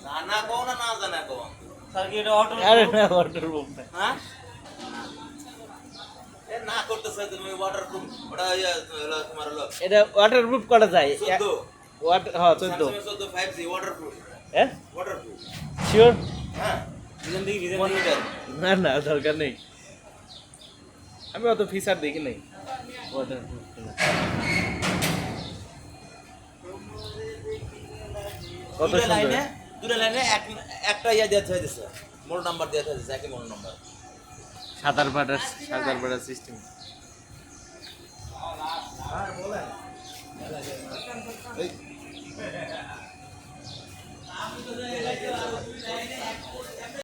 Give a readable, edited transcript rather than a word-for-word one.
জানা কও না না জানা কও স্যার কি এটা অটো আরে না ওয়াটারপ্রুফ না হ্যাঁ এ না করতেছ তুমি ওয়াটারপ্রুফ ওটা হলো তোমার হলো এটা ওয়াটারপ্রুফ করা যায় 14 ওয়াটার হ্যাঁ 14 14 5G ওয়াটারপ্রুফ হ্যাঁ ওয়াটারপ্রুফ শিওর হ্যাঁ ডিজাইন দেখি ডিজাইন 1 মিটার না না দরকার নেই আমি অত ফিচার দেখি নাই ওয়াটারপ্রুফ কত দুটো সুন্দর লাইনে একটা ইয়া দেওয়া হয়েছে মোড় নাম্বার দেওয়া হয়েছে একই মোড় নাম্বার সাঁতার পাটার সিস্টেম হ্যাঁ বলেন